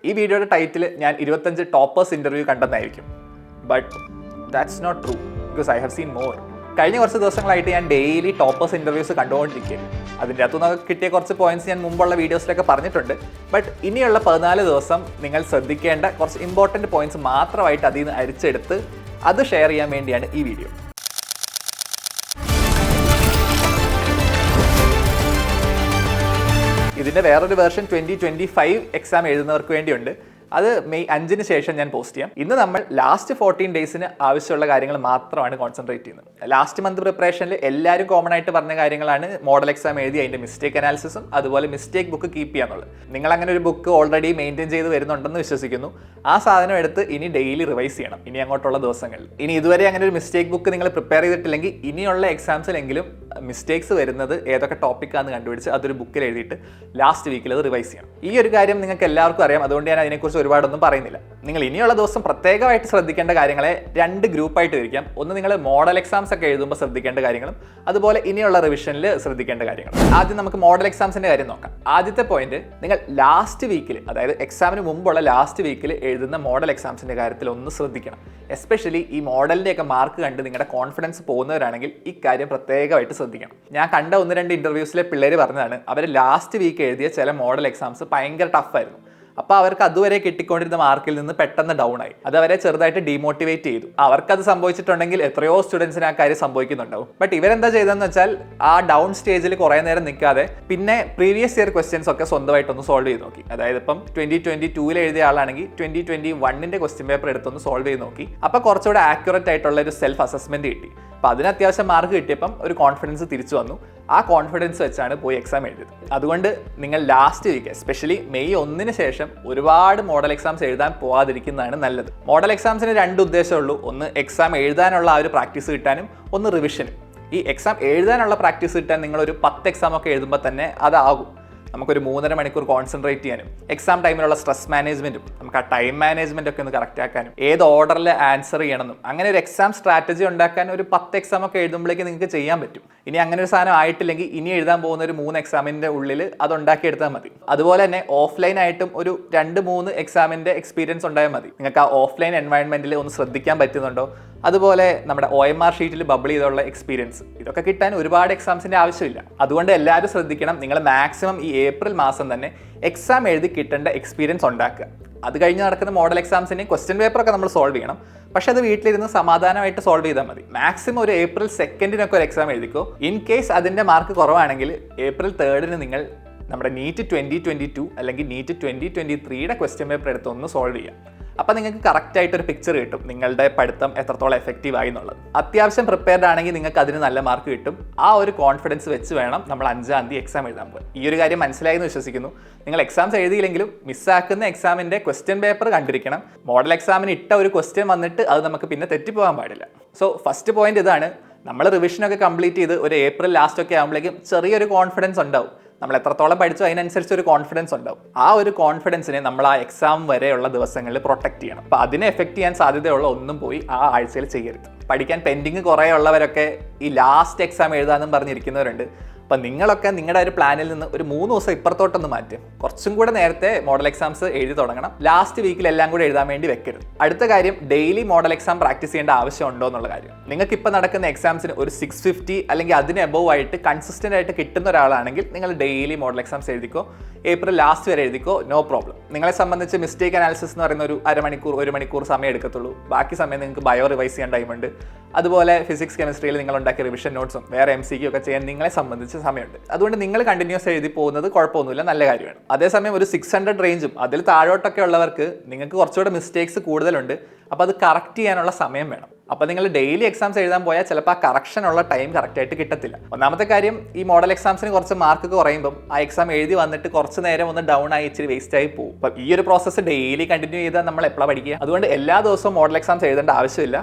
ഈ വീഡിയോയുടെ ടൈറ്റിൽ ഞാൻ 25 ടോപ്പേഴ്സ് ഇന്റർവ്യൂ കണ്ടെന്നായിരിക്കും. But that's not true, because I have seen more. കഴിഞ്ഞ കുറച്ച് ദിവസങ്ങളായിട്ട് ഞാൻ ഡെയിലി ടോപ്പേഴ്സ് ഇന്റർവ്യൂസ് കണ്ടുകൊണ്ടിരിക്കുകയാണ്. അതിൻ്റെ അകത്തുനിന്ന് കിട്ടിയ കുറച്ച് പോയിന്റ്സ് ഞാൻ മുമ്പുള്ള വീഡിയോസിലൊക്കെ പറഞ്ഞിട്ടുണ്ട്. ബട്ട് ഇനിയുള്ള 14 ദിവസം നിങ്ങൾ ശ്രദ്ധിക്കേണ്ട കുറച്ച് ഇമ്പോർട്ടൻറ്റ് പോയിന്റ്സ് മാത്രമായിട്ട് അതിൽ നിന്ന് അരിച്ചെടുത്ത് അത് ഷെയർ ചെയ്യാൻ വേണ്ടിയാണ് ഈ വീഡിയോ. ഇതിൻ്റെ വേറൊരു വേർഷൻ 2025 എക്സാം എഴുതുന്നവർക്ക് വേണ്ടിയുണ്ട്. അത് മെയ് 5-ന് ശേഷം ഞാൻ പോസ്റ്റ് ചെയ്യാം. ഇന്ന് നമ്മൾ ലാസ്റ്റ് 14 ഡേയ്സിന് ആവശ്യമുള്ള കാര്യങ്ങൾ മാത്രമാണ് കോൺസെൻട്രേറ്റ് ചെയ്യുന്നത്. ലാസ്റ്റ് മന്ത് പ്രിപ്പറേഷനിൽ എല്ലാവരും കോമൺ ആയിട്ട് പറഞ്ഞ കാര്യങ്ങളാണ് മോഡൽ എക്സാം എഴുതി അതിൻ്റെ മിസ്റ്റേക്ക് അനാലിസിസും അതുപോലെ മിസ്റ്റേക്ക് ബുക്ക് കീപ്പ് ചെയ്യാന്നുള്ളത്. നിങ്ങൾ അങ്ങനെ ഒരു ബുക്ക് ഓൾറെഡി മെയിൻറ്റെയിൻ ചെയ്ത് വരുന്നുണ്ടെന്ന് വിശ്വസിക്കുന്നു. ആ സാധനം എടുത്ത് ഇനി ഡെയിലി റിവൈസ് ചെയ്യണം ഇനി അങ്ങോട്ടുള്ള ദിവസങ്ങളിൽ. ഇനി ഇതുവരെ അങ്ങനെ ഒരു മിസ്റ്റേക്ക് ബുക്ക് നിങ്ങൾ പ്രിപ്പയർ ചെയ്തിട്ടില്ലെങ്കിൽ ഇനിയുള്ള എക്സാംസിലെങ്കിലും മിസ്റ്റേക്സ് വരുന്നത് ഏതൊക്കെ ടോപ്പിക്കാണെന്ന് കണ്ടുപിടിച്ച് അതൊരു ബുക്കിൽ എഴുതിയിട്ട് ലാസ്റ്റ് വീക്കിൽ അത് റിവൈസ് ചെയ്യണം. ഈ ഒരു കാര്യം നിങ്ങൾക്ക് എല്ലാവർക്കും അറിയാം, അതുകൊണ്ട് ഞാൻ അതിനെക്കുറിച്ച് ഒരുപാടൊന്നും പറയുന്നില്ല. നിങ്ങൾ ഇനിയുള്ള ദിവസം പ്രത്യേകമായിട്ട് ശ്രദ്ധിക്കേണ്ട കാര്യങ്ങളെ 2 ഗ്രൂപ്പായിട്ട് തിരിക്കാം. ഒന്ന് നിങ്ങൾ മോഡൽ എക്സാംസ് ഒക്കെ എഴുതുമ്പോൾ ശ്രദ്ധിക്കേണ്ട കാര്യങ്ങളും അതുപോലെ ഇനിയുള്ള റിവിഷനിൽ ശ്രദ്ധിക്കേണ്ട കാര്യങ്ങളും. ആദ്യം നമുക്ക് മോഡൽ എക്സാംസിന്റെ കാര്യം നോക്കാം. ആദ്യത്തെ പോയിന്റ്, നിങ്ങൾ ലാസ്റ്റ് വീക്കിൽ, അതായത് എക്സാമിന് മുമ്പുള്ള ലാസ്റ്റ് വീക്കിൽ എഴുതുന്ന മോഡൽ എക്സാംസിന്റെ കാര്യത്തിൽ ഒന്ന് ശ്രദ്ധിക്കണം. എസ്പെഷ്യലി ഈ മോഡലിൻ്റെയൊക്കെ മാർക്ക് കണ്ട് നിങ്ങളുടെ കോൺഫിഡൻസ് പോകുന്നവരാണെങ്കിൽ ഈ കാര്യം പ്രത്യേകമായിട്ട് ശ്രദ്ധിക്കണം. ഞാൻ കണ്ട 1-2 ഇന്റർവ്യൂസിലെ പിള്ളേർ പറഞ്ഞതാണ് അവർ ലാസ്റ്റ് വീക്ക് എഴുതിയ ചില മോഡൽ എക്സാംസ് ഭയങ്കര ടഫായിരുന്നു. അപ്പോൾ അവർക്ക് അതുവരെ കിട്ടിക്കൊണ്ടിരുന്ന മാർക്കിൽ നിന്ന് പെട്ടെന്ന് ഡൗൺ ആയി. അത് അവരെ ചെറുതായിട്ട് ഡീമോട്ടിവേറ്റ് ചെയ്തു. അവർക്കത് സംഭവിച്ചിട്ടുണ്ടെങ്കിൽ എത്രയോ സ്റ്റുഡൻസിന് ആ കാര്യം സംഭവിക്കുന്നുണ്ടാവും. ബട്ട് ഇവരെന്താ ചെയ്തതെന്ന് വെച്ചാൽ ആ ഡൗൺ സ്റ്റേജിൽ കുറേ നേരം നിൽക്കാതെ പിന്നെ പ്രീവിയസ് ഇയർ ക്വസ്റ്റ്യൻസ് ഒക്കെ സ്വന്തമായിട്ടൊന്ന് സോൾവ് ചെയ്ത് നോക്കി. അതായത് ഇപ്പം 2022 എഴുതിയ ആളാണെങ്കിൽ 2021 ക്വസ്റ്റ്യൻ പേപ്പർ എടുത്തൊന്ന് സോൾവ് ചെയ്ത് നോക്കി. അപ്പോൾ കുറച്ചുകൂടെ ആക്യുറേറ്റ് ആയിട്ടുള്ള ഒരു സെൽഫ് അസസ്മെന്റ് കിട്ടി. അപ്പോൾ അതിന് അത്യാവശ്യം മാർക്ക് കിട്ടിയപ്പം ഒരു കോൺഫിഡൻസ് തിരിച്ചു വന്നു. ആ കോൺഫിഡൻസ് വെച്ചാണ് പോയി എക്സാം എഴുതിയത്. അതുകൊണ്ട് നിങ്ങൾ ലാസ്റ്റ് വീക്ക്, എസ്പെഷ്യലി മെയ് 1-ന് ശേഷം ഒരുപാട് മോഡൽ എക്സാംസ് എഴുതാൻ പോകാതിരിക്കുന്നതാണ് നല്ലത്. മോഡൽ എക്സാംസിന് 2 ഉദ്ദേശമുള്ളൂ. ഒന്ന് എക്സാം എഴുതാനുള്ള ആ ഒരു പ്രാക്ടീസ് കിട്ടാനും ഒന്ന് റിവിഷനും. ഈ എക്സാം എഴുതാനുള്ള പ്രാക്ടീസ് കിട്ടാൻ നിങ്ങളൊരു 10 എക്സാം ഒക്കെ എഴുതുമ്പോൾ തന്നെ അതാകും. നമുക്കൊരു 3.5 മണിക്കൂർ കോൺസെൻട്രേറ്റ് ചെയ്യാനും എക്സാം ടൈമിലുള്ള സ്ട്രെസ് മാനേജ്മെന്റും നമുക്ക് ആ ടൈം മാനേജ്മെന്റ് ഒക്കെ ഒന്ന് കറക്റ്റ് ആക്കാനും ഏത് ഓർഡറിൽ ആൻസർ ചെയ്യണമെന്നും അങ്ങനെ ഒരു എക്സാം സ്ട്രാറ്റജി ഉണ്ടാക്കാൻ ഒരു 10 എക്സാം ഒക്കെ എഴുതുമ്പോഴേക്ക് നിങ്ങൾക്ക് ചെയ്യാൻ പറ്റും. ഇനി അങ്ങനെ ഒരു സാധനം ആയിട്ടില്ലെങ്കിൽ ഇനി എഴുതാൻ പോകുന്ന ഒരു 3 എക്സാമിന്റെ ഉള്ളിൽ അത് ഉണ്ടാക്കിയെടുത്താൽ മതി. അതുപോലെ തന്നെ ഓഫ്ലൈൻ ആയിട്ടും ഒരു 2-3 എക്സാമിന്റെ എക്സ്പീരിയൻസ് ഉണ്ടായാൽ മതി. നിങ്ങൾക്ക് ആ ഓഫ്ലൈൻ എൻവയൺമെന്റിൽ ഒന്ന് ശ്രദ്ധിക്കാൻ പറ്റുന്നുണ്ടോ, അതുപോലെ നമ്മുടെ OMR ഷീറ്റിൽ ബബിൾ ചെയ്തുള്ള എക്സ്പീരിയൻസ്, ഇതൊക്കെ കിട്ടാൻ ഒരുപാട് എക്സാംസിന്റെ ആവശ്യമില്ല. അതുകൊണ്ട് എല്ലാവരും ശ്രദ്ധിക്കണം, നിങ്ങൾ മാക്സിമം ഈ ഏപ്രിൽ മാസം തന്നെ എക്സാം എഴുതി കിട്ടേണ്ട എക്സ്പീരിയൻസ് ഉണ്ടാക്കുക. അത് കഴിഞ്ഞ് നടക്കുന്ന മോഡൽ എക്സാംസിന് ക്വസ്റ്റ്യൻ പേപ്പറൊക്കെ നമ്മൾ സോൾവ് ചെയ്യണം. പക്ഷെ അത് വീട്ടിലിരുന്ന് സമാധാനമായിട്ട് സോൾവ് ചെയ്താൽ മതി. മാക്സിമം ഒരു ഏപ്രിൽ 2-നൊക്കെ ഒരു എക്സാം എഴുതിക്കോ. ഇൻ കേസ് അതിൻ്റെ മാർക്ക് കുറവാണെങ്കിൽ ഏപ്രിൽ 3-ന് നിങ്ങൾ നമ്മുടെ നീറ്റ് 2022 അല്ലെങ്കിൽ നീറ്റ് 2023 ക്വസ്റ്റ്യൻ പേപ്പർ എടുത്ത് ഒന്ന് സോൾവ് ചെയ്യാം. അപ്പോൾ നിങ്ങൾക്ക് കറക്റ്റായിട്ടൊരു പിക്ചർ കിട്ടും നിങ്ങളുടെ പഠിത്തം എത്രത്തോളം എഫക്റ്റീവ് ആയി എന്നുള്ളത്. അത്യാവശ്യം പ്രിപ്പയർഡ് ആണെങ്കിൽ നിങ്ങൾക്ക് അതിന് നല്ല മാർക്ക് കിട്ടും. ആ ഒരു കോൺഫിഡൻസ് വെച്ച് വേണം നമ്മൾ 5-ാം തീയതി എക്സാം എഴുതാൻ പോകും. ഈ ഒരു കാര്യം മനസ്സിലായി എന്ന് വിശ്വസിക്കുന്നു. നിങ്ങൾ എക്സാംസ് എഴുതിയില്ലെങ്കിലും മിസ്സാക്കുന്ന എക്സാമിൻ്റെ ക്വസ്റ്റ്യൻ പേപ്പർ കണ്ടിരിക്കണം. മോഡൽ എക്സാമിന് ഇട്ട ഒരു ക്വസ്റ്റ്യൻ വന്നിട്ട് അത് നമുക്ക് പിന്നെ തെറ്റിപ്പോകാൻ പാടില്ല. സോ ഫസ്റ്റ് പോയിന്റ് ഇതാണ്. നമ്മൾ റിവിഷനൊക്കെ കംപ്ലീറ്റ് ചെയ്ത് ഒരു ഏപ്രിൽ ലാസ്റ്റൊക്കെ ആകുമ്പോഴേക്കും ചെറിയൊരു കോൺഫിഡൻസ് ഉണ്ടാവും. നമ്മൾ എത്രത്തോളം പഠിച്ചോ അതിനനുസരിച്ച് ഒരു കോൺഫിഡൻസ് ഉണ്ടാവും. ആ ഒരു കോൺഫിഡൻസിനെ നമ്മൾ ആ എക്സാം വരെയുള്ള ദിവസങ്ങളിൽ പ്രൊട്ടക്ട് ചെയ്യണം. അപ്പോൾ അതിനെ എഫക്ട് ചെയ്യാൻ സാധ്യതയുള്ള ഒന്നും പോയി ആ ആഴ്ചയിൽ ചെയ്യരുത്. പഠിക്കാൻ പെൻഡിങ് കുറേ ഉള്ളവരൊക്കെ ഈ ലാസ്റ്റ് എക്സാം എഴുതാമെന്നും പറഞ്ഞിരിക്കുന്നവരുണ്ട്. അപ്പം നിങ്ങളൊക്കെ നിങ്ങളുടെ ഒരു പ്ലാനിൽ നിന്ന് ഒരു 3 ദിവസം ഇപ്പുറത്തോട്ടൊന്ന് മാറ്റും. കുറച്ചും കൂടെ നേരത്തെ മോഡൽ എക്സാംസ് എഴുതി തുടങ്ങണം. ലാസ്റ്റ് വീക്കിൽ എല്ലാം കൂടെ എഴുതാൻ വേണ്ടി വെക്കരുത്. അടുത്ത കാര്യം, ഡെയിലി മോഡൽ എക്സാം പ്രാക്ടീസ് ചെയ്യേണ്ട ആവശ്യമുണ്ടോ എന്നുള്ള കാര്യം. നിങ്ങൾക്ക് ഇപ്പോൾ നടക്കുന്ന എക്സാംസിന് ഒരു 650 അല്ലെങ്കിൽ അതിന് എബവ് ആയിട്ട് കൺസിസ്റ്റന്റ് ആയിട്ട് കിട്ടുന്ന ഒരാളാണെങ്കിൽ നിങ്ങൾ ഡെയിലി മോഡൽ എക്സാംസ് എഴുതിക്കോ. ഏപ്രിൽ ലാസ്റ്റ് വരെ എഴുതിക്കോ, നോ പ്രോബ്ലം. നിങ്ങളെ സംബന്ധിച്ച് മിസ്റ്റേക്ക് അനാലിസിസ് എന്ന് പറയുന്ന ഒരു 1 മണിക്കൂർ സമയം എടുക്കത്തുള്ളൂ. ബാക്കി സമയം നിങ്ങൾക്ക് ബയോ റിവൈസ് ചെയ്യാൻ ടൈമുണ്ട്. അതുപോലെ ഫിസിക്സ് കെമിസ്ട്രിയിൽ നിങ്ങൾ ഉണ്ടാക്കിയ റിവിഷൻ നോട്ട്സും വേറെ MCQ ഒക്കെ ചെയ്യാൻ നിങ്ങളെ സംബന്ധിച്ച് സമയമുണ്ട്. അതുകൊണ്ട് നിങ്ങൾ കണ്ടിന്യൂസ് എഴുതി പോകുന്നത് കുഴപ്പമൊന്നുമില്ല, നല്ല കാര്യമാണ്. അതേസമയം ഒരു 600 റേഞ്ചും അതിൽ താഴോട്ടൊക്കെ ഉള്ളവർക്ക് നിങ്ങൾക്ക് കുറച്ചുകൂടെ മിസ്റ്റേക്സ് കൂടുതലുണ്ട്. അപ്പോൾ അത് കറക്റ്റ് ചെയ്യാനുള്ള സമയം വേണം. അപ്പോൾ നിങ്ങൾ ഡെയിലി എക്സാംസ് എഴുതാൻ പോയാൽ ചിലപ്പോൾ ആ കറക്ഷനുള്ള ടൈം കറക്റ്റായിട്ട് കിട്ടത്തില്ല. ഒന്നാമത്തെ കാര്യം, ഈ മോഡൽ എക്സാംസിന് കുറച്ച് മാർക്ക് കുറയുമ്പം ആ എക്സാം എഴുതി വന്നിട്ട് കുറച്ച് നേരം ഒന്ന് ഡൗൺ ആയി ഇച്ചിരി വേസ്റ്റ് ആയി പോകും. അപ്പം ഈ ഒരു പ്രോസസ്സ് ഡെയിലി കണ്ടിന്യൂ ചെയ്താൽ നമ്മൾ എപ്പോഴാണ് പഠിക്കുക? അതുകൊണ്ട് എല്ലാ ദിവസവും മോഡൽ എക്സാംസ് എഴുതേണ്ട ആവശ്യമില്ല.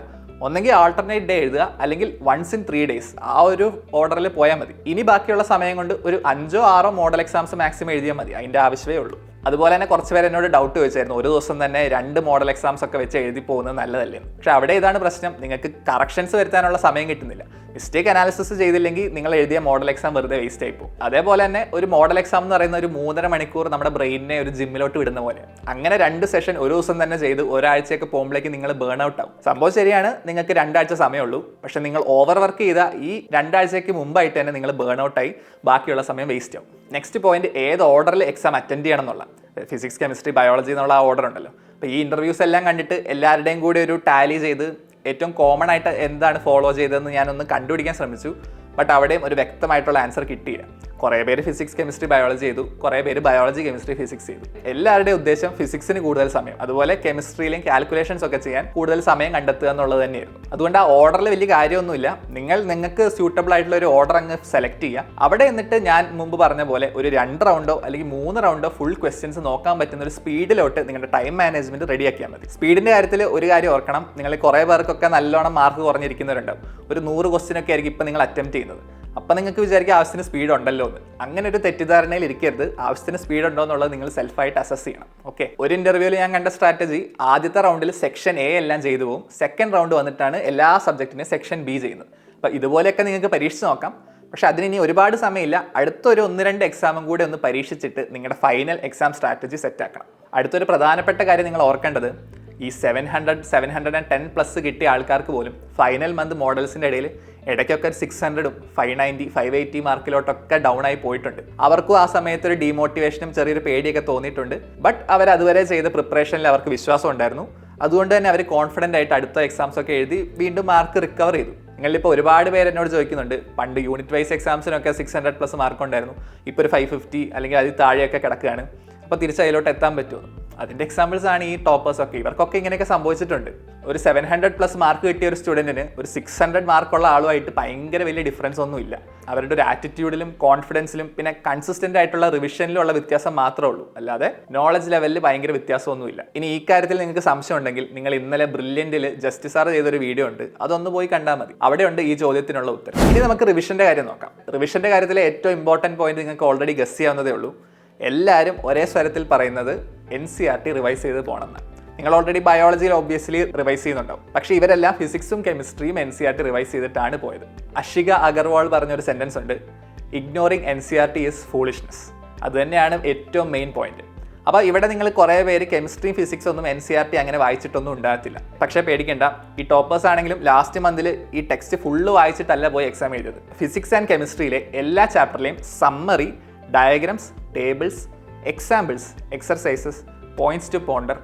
ഒന്നെങ്കിൽ ആൾട്ടർനേറ്റ് ഡേ എഴുതുക, അല്ലെങ്കിൽ 1 in 3 days ആ ഒരു ഓർഡറിൽ പോയാൽ മതി. ഇനി ബാക്കിയുള്ള സമയം കൊണ്ട് ഒരു 5-6 മോഡൽ എക്സാംസ് മാക്സിമം എഴുതിയാൽ മതി. അതിൻ്റെ ആവശ്യമേ ഉള്ളൂ. അതുപോലെ തന്നെ കുറച്ച് പേര് എന്നോട് ഡൗട്ട് ചോദിച്ചായിരുന്നു, ഒരു ദിവസം തന്നെ 2 മോഡൽ എക്സാംസ് ഒക്കെ വെച്ച് എഴുതി പോകുന്നത് നല്ലതല്ലേ? പക്ഷെ അവിടെ ഇതാണ് പ്രശ്നം, നിങ്ങൾക്ക് കറക്ഷൻസ് വരുത്താനുള്ള സമയം കിട്ടുന്നില്ല. മിസ്റ്റേക്ക് അനാലിസിസ് ചെയ്തില്ലെങ്കിൽ നിങ്ങൾ എഴുതിയ മോഡൽ എക്സാം വെറുതെ വേസ്റ്റ് ആയി പോകും. അതേപോലെ തന്നെ ഒരു മോഡൽ എക്സാം എന്ന് പറയുന്ന ഒരു 3.5 മണിക്കൂർ നമ്മുടെ ബ്രെയിനിനെ ഒരു ജിമ്മിലോട്ട് വിടുന്ന പോലെ. അങ്ങനെ 2 സെഷൻ ഒരു ദിവസം തന്നെ ചെയ്ത് ഒരാഴ്ചയൊക്കെ പോകുമ്പോഴേക്ക് നിങ്ങൾ ബേൺ ഔട്ട് ആവും. സംഭവം ശരിയാണ്, നിങ്ങൾക്ക് 2 ആഴ്ച സമയമുള്ളൂ. പക്ഷെ നിങ്ങൾ ഓവർ വർക്ക് ചെയ്ത ഈ 2 ആഴ്ചയ്ക്ക് മുമ്പായിട്ട് തന്നെ നിങ്ങൾ ബേൺ ഔട്ടായി ബാക്കിയുള്ള സമയം വേസ്റ്റ് ആവും. നെക്സ്റ്റ് പോയിന്റ്, ഏത് ഓർഡറിൽ എക്സാം അറ്റൻഡ് ചെയ്യണം എന്നുള്ള. ഫിസിക്സ്, കെമിസ്ട്രി, ബയോളജി എന്നുള്ള ആ ഓർഡർ ഉണ്ടല്ലോ. അപ്പോൾ ഈ ഇന്റർവ്യൂസ് എല്ലാം കണ്ടിട്ട് എല്ലാവരുടെയും കൂടി ഒരു ടാലി ചെയ്ത് ഏറ്റവും കോമൺ ആയിട്ട് എന്താണ് ഫോളോ ചെയ്തതെന്ന് ഞാനൊന്ന് കണ്ടുപിടിക്കാൻ ശ്രമിച്ചു. ബട്ട് അവിടെയും ഒരു വ്യക്തമായിട്ടുള്ള ആൻസർ കിട്ടിയില്ല. കുറേ പേര് ഫിസിക്സ്, കെമിസ്ട്രി, ബയോളജി ചെയ്തു, കുറേ പേര് ബയോളജി, കെമിസ്ട്രി, ഫിസിക്സ് ചെയ്തു. എല്ലാവരുടെയും ഉദ്ദേശം ഫിസിക്സിന് കൂടുതൽ സമയം, അതുപോലെ കെമിസ്ട്രിയിലും കാൽക്കുലേഷൻസ് ഒക്കെ ചെയ്യാൻ കൂടുതൽ സമയം കണ്ടെത്തുക എന്നുള്ളത് തന്നെയായിരുന്നു. അതുകൊണ്ട് ആ ഓർഡറിൽ വലിയ കാര്യമൊന്നുമില്ല. നിങ്ങൾക്ക് സ്യൂട്ടബിൾ ആയിട്ടുള്ള ഒരു ഓർഡർ അങ്ങ് സെലക്ട് ചെയ്യുക. അവിടെ എന്നിട്ട് ഞാൻ മുമ്പ് പറഞ്ഞ പോലെ ഒരു 2 റൗണ്ടോ അല്ലെങ്കിൽ 3 റൗണ്ടോ ഫുൾ ക്വസ്റ്റ്യൻസ് നോക്കാൻ പറ്റുന്ന ഒരു സ്പീഡിലോട്ട് നിങ്ങളുടെ ടൈം മാനേജ്മെന്റ് റെഡിയാക്കിയാൽ മതി. സ്പീഡിന്റെ കാര്യത്തിൽ ഒരു കാര്യം ഓർക്കണം, നിങ്ങൾ കുറേ പേർക്കൊക്കെ നല്ലോണം മാർക്ക് കുറഞ്ഞിരിക്കുന്നവരുണ്ടാവും. ഒരു 100 ക്വസ്റ്റ്യൻ ഒക്കെ ആയിരിക്കും ഇപ്പം നിങ്ങൾ അറ്റംപ്റ്റ് ചെയ്യുന്നത്. അപ്പം നിങ്ങൾക്ക് വിചാരിക്കുക ആവശ്യത്തിന് സ്പീഡ് ഉണ്ടല്ലോ എന്ന്. അങ്ങനെ ഒരു തെറ്റിദ്ധാരണയിൽ ഇരിക്കരുത്. ആവശ്യത്തിന് സ്പീഡ് ഉണ്ടോ എന്നുള്ളത് നിങ്ങൾ സെൽഫായിട്ട് അസസ് ചെയ്യണം. ഓക്കെ, ഒരു ഇന്റർവ്യൂവിൽ ഞാൻ കണ്ട സ്ട്രാറ്റജി, ആദ്യത്തെ റൗണ്ടിൽ സെക്ഷൻ എ എല്ലാം ചെയ്തു പോകും. സെക്കൻഡ് റൗണ്ട് വന്നിട്ടാണ് എല്ലാ സബ്ജക്റ്റിനും സെക്ഷൻ ബി ചെയ്യുന്നത്. അപ്പോൾ ഇതുപോലെയൊക്കെ നിങ്ങൾക്ക് പരീക്ഷിച്ച് നോക്കാം. പക്ഷെ അതിനി ഒരുപാട് സമയമില്ല. അടുത്തൊരു 1-2 എക്സാമും കൂടി ഒന്ന് പരീക്ഷിച്ചിട്ട് നിങ്ങളുടെ ഫൈനൽ എക്സാം സ്ട്രാറ്റജി സെറ്റ് ആക്കണം. അടുത്തൊരു പ്രധാനപ്പെട്ട കാര്യം നിങ്ങൾ ഓർക്കേണ്ടത്, ഈ 710+ കിട്ടിയ ആൾക്കാർക്ക് പോലും ഫൈനൽ മന്ത് മോഡൽസിൻ്റെ ഇടയ്ക്കൊക്കെ 600ഉം 590, 580 മാർക്കിലോട്ടൊക്കെ ഡൗൺ ആയി പോയിട്ടുണ്ട്. അവർക്കും ആ സമയത്ത് ഒരു ഡീമോട്ടിവേഷനും ചെറിയൊരു പേടിയൊക്കെ തോന്നിയിട്ടുണ്ട്. ബട്ട് അവർ അതുവരെ ചെയ്ത പ്രിപ്പറേഷനിൽ അവർക്ക് വിശ്വാസം ഉണ്ടായിരുന്നു. അതുകൊണ്ട് തന്നെ അവർ കോൺഫിഡൻ്റ് ആയിട്ട് അടുത്ത എക്സാംസ് ഒക്കെ എഴുതി വീണ്ടും മാർക്ക് റിക്കവർ ചെയ്തു. നിങ്ങളിപ്പോൾ ഒരുപാട് പേര് എന്നോട് ചോദിക്കുന്നുണ്ട്, പണ്ട് യൂണിറ്റ് വൈസ് എക്സാംസിനൊക്കെ 600+ മാർക്ക് ഉണ്ടായിരുന്നു, ഇപ്പോൾ ഒരു 550 അല്ലെങ്കിൽ അതിൽ താഴെയൊക്കെ കിടക്കുകയാണ്. അപ്പോൾ തിരിച്ച് അതിലോട്ട് എത്താൻ പറ്റുമോ? അതിൻ്റെ എക്സാമ്പിൾസ് ആണ് ഈ ടോപ്പേഴ്സൊക്കെ. ഇവർക്കൊക്കെ ഇങ്ങനെയൊക്കെ സംഭവിച്ചിട്ടുണ്ട്. ഒരു 700+ മാർക്ക് കിട്ടിയ ഒരു സ്റ്റുഡൻറ്റിന് ഒരു 600 മാർക്കുള്ള ആളുമായിട്ട് ഭയങ്കര വലിയ ഡിഫറൻസ് ഒന്നുമില്ല. അവരുടെ ഒരു ആറ്റിറ്റ്യൂഡിലും കോൺഫിഡൻസിലും പിന്നെ കൺസിസ്റ്റൻ്റ് ആയിട്ടുള്ള റിവിഷനിലുള്ള വ്യത്യാസം മാത്രമേ ഉള്ളൂ. അല്ലാതെ നോളജ് ലെവലിൽ ഭയങ്കര വ്യത്യാസമൊന്നുമില്ല. ഇനി ഈ കാര്യത്തിൽ നിങ്ങൾക്ക് സംശയം ഉണ്ടെങ്കിൽ നിങ്ങൾ ഇന്നലെ ബ്രില്യൻറ്റിൽ ജസ്റ്റിസ് സാർ ചെയ്തൊരു വീഡിയോ ഉണ്ട്, അതൊന്ന് പോയി കണ്ടാൽ മതി. അവിടെയുണ്ട് ഈ ചോദ്യത്തിനുള്ള ഉത്തരം. ഇനി നമുക്ക് റിവിഷൻ്റെ കാര്യം നോക്കാം. റിവിഷൻ്റെ കാര്യത്തിലെ ഏറ്റവും ഇമ്പോർട്ടൻറ്റ് പോയിന്റ് നിങ്ങൾക്ക് ഓൾറെഡി ഗസ് ചെയ്യാവുന്നതേ ഉള്ളൂ. എല്ലാവരും ഒരേ സ്വരത്തിൽ പറയുന്നത് NCERT റിവൈസ് ചെയ്ത് പോകണമെന്ന്. നിങ്ങൾ ഓൾറെഡി ബയോളജിയിൽ ഒബ്വിയസ്ലി റിവൈസ് ചെയ്യുന്നുണ്ടാവും. പക്ഷേ ഇവരെല്ലാം ഫിസിക്സും കെമിസ്ട്രിയും NCERT റിവൈസ് ചെയ്തിട്ടാണ് പോയത്. അഷിക അഗർവാൾ പറഞ്ഞൊരു സെൻറ്റൻസ് ഉണ്ട്, ഇഗ്നോറിങ് NCERT ഈസ് ഫൂളിഷ്നെസ്. അത് തന്നെയാണ് ഏറ്റവും മെയിൻ പോയിന്റ്. അപ്പോൾ ഇവിടെ നിങ്ങൾ കുറേ പേര് കെമിസ്ട്രിയും ഫിസിക്സും ഒന്നും NCERT അങ്ങനെ വായിച്ചിട്ടൊന്നും ഉണ്ടാകത്തില്ല. പക്ഷേ പേടിക്കേണ്ട, ഈ ടോപ്പേഴ്സ് ആണെങ്കിലും ലാസ്റ്റ് മന്തിൽ ഈ ടെക്സ്റ്റ് ഫുള്ള് വായിച്ചിട്ടല്ല പോയി എക്സാം എഴുതിയത്. ഫിസിക്സ് ആൻഡ് കെമിസ്ട്രിയിലെ എല്ലാ ചാപ്റ്ററിലെയും summary, diagrams, tables, examples, exercises, points to ponder,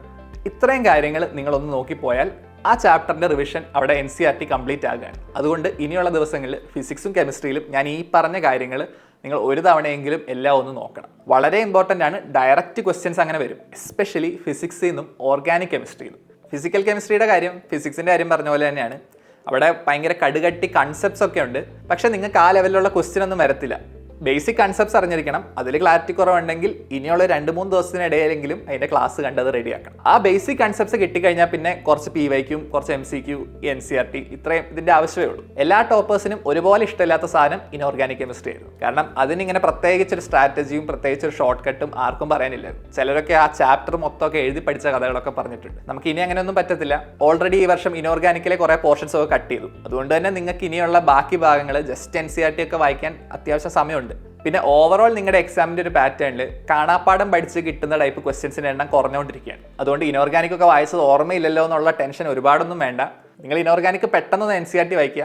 ഇത്രയും കാര്യങ്ങൾ നിങ്ങളൊന്ന് നോക്കിപ്പോയാൽ ആ ചാപ്റ്ററിൻ്റെ റിവിഷൻ അവിടെ NCERT കംപ്ലീറ്റ് ആകുകയാണ്. അതുകൊണ്ട് ഇനിയുള്ള ദിവസങ്ങളിൽ ഫിസിക്സും കെമിസ്ട്രിയിലും ഞാൻ ഈ പറഞ്ഞ കാര്യങ്ങൾ നിങ്ങൾ ഒരു തവണയെങ്കിലും എല്ലാം ഒന്ന് നോക്കണം. വളരെ ഇമ്പോർട്ടൻ്റ് ആണ്. ഡയറക്റ്റ് ക്വസ്റ്റ്യൻസ് അങ്ങനെ വരും, എസ്പെഷ്യലി ഫിസിക്സിൽ നിന്നും ഓർഗാനിക് കെമിസ്ട്രിയിൽ നിന്നും. ഫിസിക്കൽ കെമിസ്ട്രിയുടെ കാര്യം, ഫിസിക്സിൻ്റെ കാര്യം പറഞ്ഞ പോലെ തന്നെയാണ്. അവിടെ ഭയങ്കര കടുകട്ടി കൺസെപ്റ്റ്സ് ഒക്കെ ഉണ്ട്. പക്ഷേ നിങ്ങൾക്ക് ആ ലെവലിലുള്ള ക്വസ്റ്റ്യൻ ഒന്നും വരത്തില്ല. ബേസിക് കൺസെപ്റ്റ്സ് അറിഞ്ഞിരിക്കണം. അതിൽ ക്ലാരിറ്റി കുറവുണ്ടെങ്കിൽ ഇനിയുള്ള 2-3 ദിവസത്തിനിടയിലെങ്കിലും അതിൻ്റെ ക്ലാസ് കണ്ടത് റെഡിയാക്കണം. ആ ബേസിക് കൺസെപ്റ്റ്സ് കിട്ടിക്കഴിഞ്ഞാൽ പിന്നെ കുറച്ച് PYQയും കുറച്ച് MCQ, NCERT ഇത്രയും ഇതിൻ്റെ ആവശ്യമേ ഉള്ളൂ. എല്ലാ ടോപ്പേഴ്സിനും ഒരുപോലെ ഇഷ്ടമില്ലാത്ത സാധനം ഇനോർഗാനിക് കെമിസ്ട്രി ആയിരുന്നു. കാരണം അതിനിങ്ങനെ പ്രത്യേകിച്ചൊരു സ്ട്രാറ്റജിയും പ്രത്യേകിച്ചൊരു ഷോർട്ട് കട്ടും ആർക്കും പറയാനില്ല. ചിലരൊക്കെ ആ ചാപ്റ്റർ മൊത്തമൊക്കെ എഴുതി പഠിച്ച കഥകളൊക്കെ പറഞ്ഞിട്ടുണ്ട്. നമുക്ക് ഇനി അങ്ങനെയൊന്നും പറ്റത്തില്ല. ഓൾറെഡി ഈ വർഷം ഇനോർഗാനിക്കിലെ കുറേ പോർഷൻസ് ഒക്കെ കട്ട് ചെയ്തു. അതുകൊണ്ട് തന്നെ നിങ്ങൾക്ക് ഇനിയുള്ള ബാക്കി ഭാഗങ്ങൾ ജസ്റ്റ് NCERT ഒക്കെ വായിക്കാൻ അത്യാവശ്യം സമയമുണ്ട്. പിന്നെ ഓവറോൾ നിങ്ങളുടെ എക്സാമിൻ്റെ ഒരു പാറ്റേണിൽ കാണാപ്പാടം പഠിച്ച് കിട്ടുന്ന ടൈപ്പ് ക്വസ്റ്റ്യൻസിൻ്റെ എണ്ണം കുറഞ്ഞുകൊണ്ടിരിക്കുകയാണ്. അതുകൊണ്ട് ഇനോർഗാനിക് ഒക്കെ വായിച്ചത് ഓർമ്മയില്ലല്ലോ എന്നുള്ള ടെൻഷൻ ഒരുപാടൊന്നും വേണ്ട. നിങ്ങൾ ഇനോർഗാനിക് പെട്ടെന്ന് NCERT വായിക്കുക,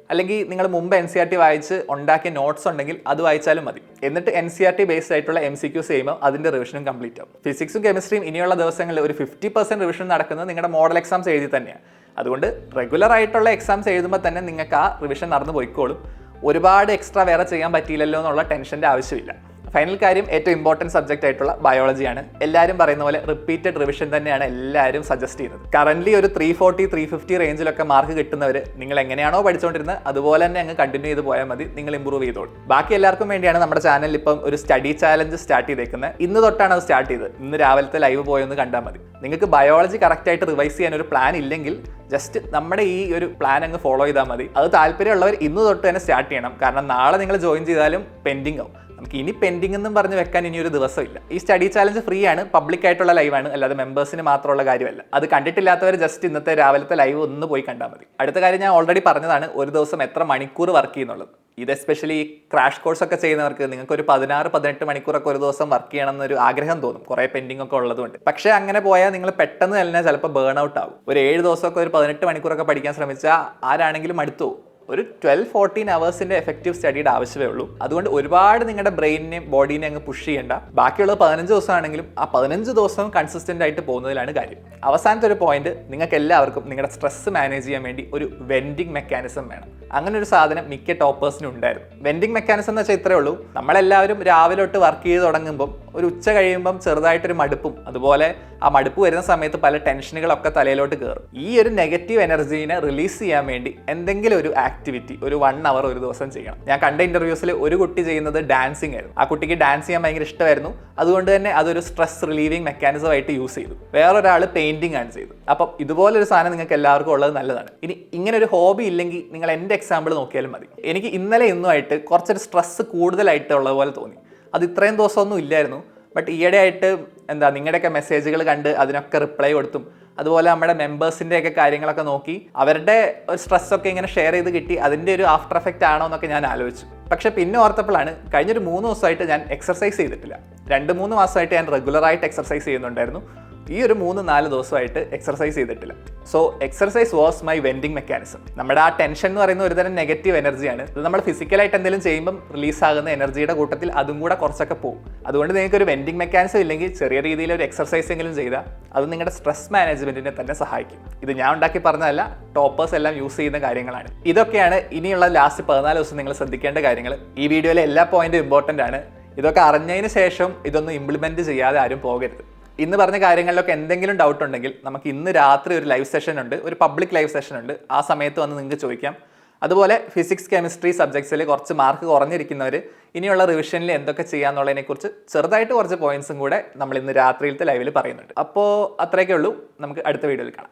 അല്ലെങ്കിൽ നിങ്ങൾ മുമ്പ് NCERT വായിച്ച് ഉണ്ടാക്കിയ നോട്ട്സ് ഉണ്ടെങ്കിൽ അത് വായിച്ചാലും മതി. എന്നിട്ട് NCERT ബേസ്ഡ് ആയിട്ടുള്ള MCQs ചെയ്യുമ്പോൾ അതിൻ്റെ റിവിഷനും കംപ്ലീറ്റ് ആവും. ഫിസിക്സും കെമിസ്ട്രിയും ഇനിയുള്ള ദിവസങ്ങളിൽ ഒരു 50% റിവിഷൻ നടക്കുന്നത് നിങ്ങളുടെ മോഡൽ എക്സാംസ് എഴുതി തന്നെയാണ്. അതുകൊണ്ട് റെഗുലർ ആയിട്ടുള്ള എക്സാംസ് എഴുതുമ്പോൾ തന്നെ നിങ്ങൾക്ക് ആ റിവിഷൻ നടന്നു പോയിക്കോളും. ഒരുപാട് എക്സ്ട്രാ വേറെ ചെയ്യാൻ പറ്റിയില്ലല്ലോ എന്നുള്ള ടെൻഷൻ്റെ ആവശ്യമില്ല. ഫൈനൽ കാര്യം, ഏറ്റവും ഇമ്പോർട്ടൻറ്റ് സബ്ജക്റ്റ് ആയിട്ടുള്ള ബയോളജിയാണ്. എല്ലാവരും പറയുന്ന പോലെ റിപ്പീറ്റഡ് റിവിഷൻ തന്നെയാണ് എല്ലാവരും സജസ്റ്റ് ചെയ്യുന്നത്. കറന്റ് ഒരു 340, 350 റേഞ്ചിലൊക്കെ മാർക്ക് കിട്ടുന്നവർ നിങ്ങൾ എങ്ങനെയാണോ പഠിച്ചുകൊണ്ടിരുന്നത് അതുപോലെ തന്നെ അങ്ങ് കണ്ടിന്യൂ ചെയ്ത് പോയാൽ മതി. നിങ്ങൾ ഇമ്പ്രൂവ് ചെയ്തോളൂ. ബാക്കി എല്ലാവർക്കും വേണ്ടിയാണ് നമ്മുടെ ചാനലിൽ ഇപ്പം ഒരു സ്റ്റഡി ചാലഞ്ച് സ്റ്റാർട്ട് ചെയ്തേക്കുന്നത്. ഇന്ന് തൊട്ടാണ് അത് സ്റ്റാർട്ട് ചെയ്തത്. ഇന്ന് രാവിലത്തെ ലൈവ് പോയൊന്ന് കണ്ടാൽ മതി. നിങ്ങൾക്ക് ബയോളജി കറക്റ്റായിട്ട് റിവൈസ് ചെയ്യാൻ ഒരു പ്ലാൻ ഇല്ലെങ്കിൽ ജസ്റ്റ് നമ്മുടെ ഈ ഒരു പ്ലാൻ അങ്ങ് ഫോളോ ചെയ്താൽ മതി. അത് താല്പര്യമുള്ളവർ ഇന്ന് തൊട്ട് തന്നെ സ്റ്റാർട്ട് ചെയ്യണം. കാരണം നാളെ നിങ്ങൾ ജോയിൻ ചെയ്താലും പെൻഡിങ് ആവും. നമുക്ക് ഇനി പെൻഡിംഗ് എന്നും പറഞ്ഞ് വെക്കാൻ ഇനി ഒരു ദിവസമില്ല. ഈ സ്റ്റഡി ചാലഞ്ച് ഫ്രീ ആണ്, പബ്ലിക് ആയിട്ടുള്ള ലൈവാണ്, അല്ലാതെ മെമ്പേഴ്സിന് മാത്രമുള്ള കാര്യമല്ല. അത് കണ്ടിട്ടില്ലാത്തവർ ജസ്റ്റ് ഇന്നത്തെ രാവിലത്തെ ലൈവ് ഒന്ന് പോയി കണ്ടാൽ മതി. അടുത്ത കാര്യം ഞാൻ ഓൾറെഡി പറഞ്ഞതാണ്, ഒരു ദിവസം എത്ര മണിക്കൂർ വർക്ക് ചെയ്യുന്നുള്ളത്. ഇത് എസ്പെഷ്യലി ഈ ക്രാഷ് കോഴ്സ് ഒക്കെ ചെയ്യുന്നവർക്ക് നിങ്ങൾക്ക് ഒരു 16-18 മണിക്കൂറൊക്കെ ഒരു ദിവസം വർക്ക് ചെയ്യണം എന്നൊരു ആഗ്രഹം തോന്നും, കുറേ പെൻഡിംഗ് ഒക്കെ ഉള്ളതുകൊണ്ട്. പക്ഷേ അങ്ങനെ പോയാൽ നിങ്ങൾ പെട്ടെന്ന് തന്നെ ചിലപ്പോൾ ബേൺ ഔട്ട് ആകും. ഒരു 7 ദിവസമൊക്കെ ഒരു 18 മണിക്കൂറൊക്കെ പഠിക്കാൻ ശ്രമിച്ചാൽ ആരാണെങ്കിലും മടുത്തു പോകും. ഒരു 12-14 അവേഴ്സിന്റെ എഫക്റ്റീവ് സ്റ്റഡിയുടെ ആവശ്യമേ ഉള്ളൂ. അതുകൊണ്ട് ഒരുപാട് നിങ്ങളുടെ ബ്രെയിനിനെയും ബോഡീനെ അങ്ങ് പുഷ് ചെയ്യേണ്ട. ബാക്കിയുള്ള 15 ദിവസമാണെങ്കിലും ആ 15 ദിവസവും കൺസിസ്റ്റന്റ് ആയിട്ട് പോകുന്നതിലാണ് കാര്യം. അവസാനത്തെ ഒരു പോയിന്റ്, നിങ്ങൾക്ക് എല്ലാവർക്കും നിങ്ങളുടെ സ്ട്രെസ് മാനേജ് ചെയ്യാൻ വേണ്ടി ഒരു വെൻഡിങ് മെക്കാനിസം വേണം. അങ്ങനെ ഒരു സാധനം മിക്ക ടോപ്പേഴ്സിനും ഉണ്ടായിരുന്നു. വെൻഡിങ് മെക്കാനിസം എന്ന് വെച്ചാൽ ഇത്രേ ഉള്ളൂ, നമ്മളെല്ലാവരും രാവിലെ തൊട്ട് വർക്ക് ചെയ്ത് തുടങ്ങുമ്പം ഒരു ഉച്ച കഴിയുമ്പം ചെറുതായിട്ടൊരു മടുപ്പും, അതുപോലെ ആ മടുപ്പ് വരുന്ന സമയത്ത് പല ടെൻഷനുകളൊക്കെ തലയിലോട്ട് കയറും. ഈ ഒരു നെഗറ്റീവ് എനർജീനെ റിലീസ് ചെയ്യാൻ വേണ്ടി എന്തെങ്കിലും ഒരു ആക്ടിവിറ്റി ഒരു 1 hour ഒരു ദിവസം ചെയ്യണം. ഞാൻ കണ്ട ഇന്റർവ്യൂസിൽ ഒരു കുട്ടി ചെയ്യുന്നത് ഡാൻസിങ് ആയിരുന്നു. ആ കുട്ടിക്ക് ഡാൻസ് ചെയ്യാൻ ഭയങ്കര ഇഷ്ടമായിരുന്നു, അതുകൊണ്ട് തന്നെ അതൊരു സ്ട്രെസ് റിലീവിങ് മെക്കാനിസം ആയിട്ട് യൂസ് ചെയ്തു. വേറൊരാൾ പെയിന്റിംഗ് ആണ് ചെയ്തു. അപ്പം ഇതുപോലൊരു സാധനം നിങ്ങൾക്ക് എല്ലാവർക്കും ഉള്ളത് നല്ലതാണ്. ഇനി ഇങ്ങനെ ഒരു ഹോബി ഇല്ലെങ്കിൽ നിങ്ങൾ എൻ്റെ എക്സാമ്പിൾ നോക്കിയാലും മതി. എനിക്ക് ഇന്നലെ ഇന്നുമായിട്ട് കുറച്ചൊരു സ്ട്രെസ് കൂടുതലായിട്ടുള്ളത് പോലെ തോന്നി. അത് ഇത്രയും ദിവസമൊന്നും ഇല്ലായിരുന്നു. ബട്ട് ഈയിടെ ആയിട്ട് നിങ്ങളുടെയൊക്കെ മെസ്സേജുകൾ കണ്ട് അതിനൊക്കെ റിപ്ലൈ കൊടുത്തും, അതുപോലെ നമ്മുടെ മെമ്പേഴ്സിൻ്റെയൊക്കെ കാര്യങ്ങളൊക്കെ നോക്കി അവരുടെ ഒരു സ്ട്രെസ്സൊക്കെ ഇങ്ങനെ ഷെയർ ചെയ്ത് കിട്ടി, അതിൻ്റെ ഒരു ആഫ്റ്റർ എഫക്റ്റ് ആണോ എന്നൊക്കെ ഞാൻ ആലോചിച്ചു. പക്ഷെ പിന്നെ ഓർത്തപ്പോഴാണ് കഴിഞ്ഞൊരു 3 ദിവസമായിട്ട് ഞാൻ എക്സർസൈസ് ചെയ്തിട്ടില്ല. 2-3 മാസമായിട്ട് ഞാൻ റെഗുലറായിട്ട് എക്സർസൈസ് ചെയ്യുന്നുണ്ടായിരുന്നു. ഈ ഒരു 3-4 ദിവസമായിട്ട് എക്സർസൈസ് ചെയ്തിട്ടില്ല. So exercise was my vending mechanism. നമ്മുടെ ആ ടെൻഷൻ എന്ന് പറയുന്ന ഒരു തരം നെഗറ്റീവ് എനർജിയാണ്. ഇത് നമ്മൾ ഫിസിക്കലായിട്ട് എന്തെങ്കിലും ചെയ്യുമ്പം റിലീസാകുന്ന എനർജിയുടെ കൂട്ടത്തിൽ അതും കൂടെ കുറച്ചൊക്കെ പോകും. അതുകൊണ്ട് നിങ്ങൾക്ക് ഒരു വെൻഡിങ് മെക്കാനിസം ഇല്ലെങ്കിൽ ചെറിയ രീതിയിൽ ഒരു എക്സർസൈസ് എങ്കിലും ചെയ്താൽ അത് നിങ്ങളുടെ സ്ട്രെസ് മാനേജ്മെന്റിനെ തന്നെ സഹായിക്കും. ഇത് ഞാൻ ഉണ്ടാക്കി പറഞ്ഞതല്ല, ടോപ്പേഴ്സ് എല്ലാം യൂസ് ചെയ്യുന്ന കാര്യങ്ങളാണ്. ഇതൊക്കെയാണ് ഇനിയുള്ള ലാസ്റ്റ് 14 ദിവസം നിങ്ങൾ ശ്രദ്ധിക്കേണ്ട കാര്യങ്ങൾ. ഈ വീഡിയോയിലെ എല്ലാ പോയിന്റും ഇമ്പോർട്ടൻ്റ് ആണ്. ഇതൊക്കെ അറിഞ്ഞതിന് ശേഷം ഇതൊന്നും ഇംപ്ലിമെന്റ് ചെയ്യാതെ ആരും പോകരുത്. ഇന്ന് പറഞ്ഞ കാര്യങ്ങളിലൊക്കെ എന്തെങ്കിലും ഡൗട്ട് ഉണ്ടെങ്കിൽ നമുക്ക് ഇന്ന് രാത്രി ഒരു ലൈവ് സെഷൻ ഉണ്ട്, ഒരു പബ്ലിക് ലൈവ് സെഷൻ ഉണ്ട്. ആ സമയത്ത് വന്ന് നിങ്ങൾക്ക് ചോദിക്കാം. അതുപോലെ ഫിസിക്സ് കെമിസ്ട്രി സബ്ജക്ട്സിൽ കുറച്ച് മാർക്ക് കുറഞ്ഞിരിക്കുന്നവർ ഇനിയുള്ള റിവിഷനിൽ എന്തൊക്കെ ചെയ്യാന്നുള്ളതിനെക്കുറിച്ച് ചെറുതായിട്ട് കുറച്ച് പോയിന്റ്സും കൂടെ നമ്മൾ ഇന്ന് രാത്രിയിലത്തെ ലൈവിൽ പറയുന്നുണ്ട്. അപ്പോൾ അത്രയൊക്കെ ഉള്ളൂ. നമുക്ക് അടുത്ത വീഡിയോയിൽ കാണാം.